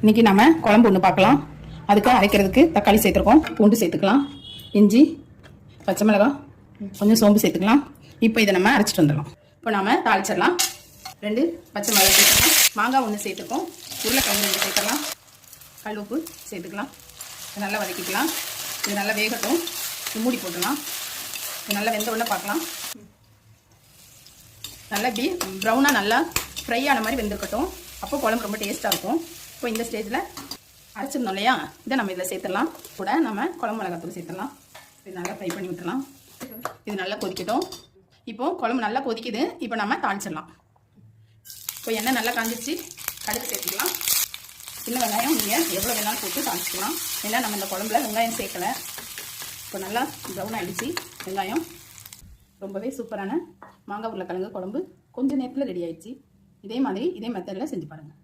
இன்றைக்கி நம்ம குழம்பு ஒன்று பார்க்கலாம். அதுக்கு அரைக்கிறதுக்கு தக்காளி சேர்த்துருக்கோம், பூண்டு சேர்த்துக்கலாம், இஞ்சி, பச்சை மிளகாய், கொஞ்சம் சோம்பு சேர்த்துக்கலாம். இப்போ இதை நம்ம அரைச்சிட்டு வந்துடலாம். இப்போ நாம் தாளிச்சிடலாம். 2 பச்சை மிளகாய் சேர்த்துக்கலாம், மாங்காய் 1 சேர்த்துருக்கோம், உருளைக்கிழங்கு 2 சேர்த்துக்கலாம், கல் உப்பு சேர்த்துக்கலாம். இது நல்லா வதக்கிக்கலாம். இது நல்லா வேகட்டும். இது மூடி போட்டுடலாம். இது நல்லா வெந்த உடனே பார்க்கலாம். நல்லா இப்படி ப்ரௌனாக நல்லா ஃப்ரை ஆன மாதிரி வெந்திருக்கட்டும். அப்போ குழம்பு ரொம்ப டேஸ்ட்டாக இருக்கும். இப்போ இந்த ஸ்டேஜில் அரைச்சிருந்தோம் இல்லையா, இதை நம்ம இதில் சேர்த்துடலாம். கூட நம்ம குழம்பு மிளகாத்தூள் சேர்த்துடலாம். இது நல்லா ஃப்ரை பண்ணி விட்டுடலாம். இது நல்லா கொதிக்கட்டும். இப்போது குழம்பு நல்லா கொதிக்குது. இப்போ நம்ம தாளிச்சிடலாம். இப்போ எண்ணெய் நல்லா காஞ்சிச்சு, கடுகு சேர்த்துக்கலாம். சின்ன வெங்காயம் நீங்கள் எவ்வளோ வேணாலும் போட்டு தாளிச்சிக்கலாம். ஏன்னா நம்ம இந்த குழம்புல வெங்காயம் சேர்க்கலை. இப்போ நல்லா ப்ரௌன் ஆகிடுச்சு வெங்காயம். ரொம்பவே சூப்பரான மாங்காய் உருளைக்கிழங்கு குழம்பு கொஞ்சம் நேரத்தில் ரெடி ஆயிடுச்சு. இதே மாதிரி இதே மெத்தடில் செஞ்சு பாருங்கள்.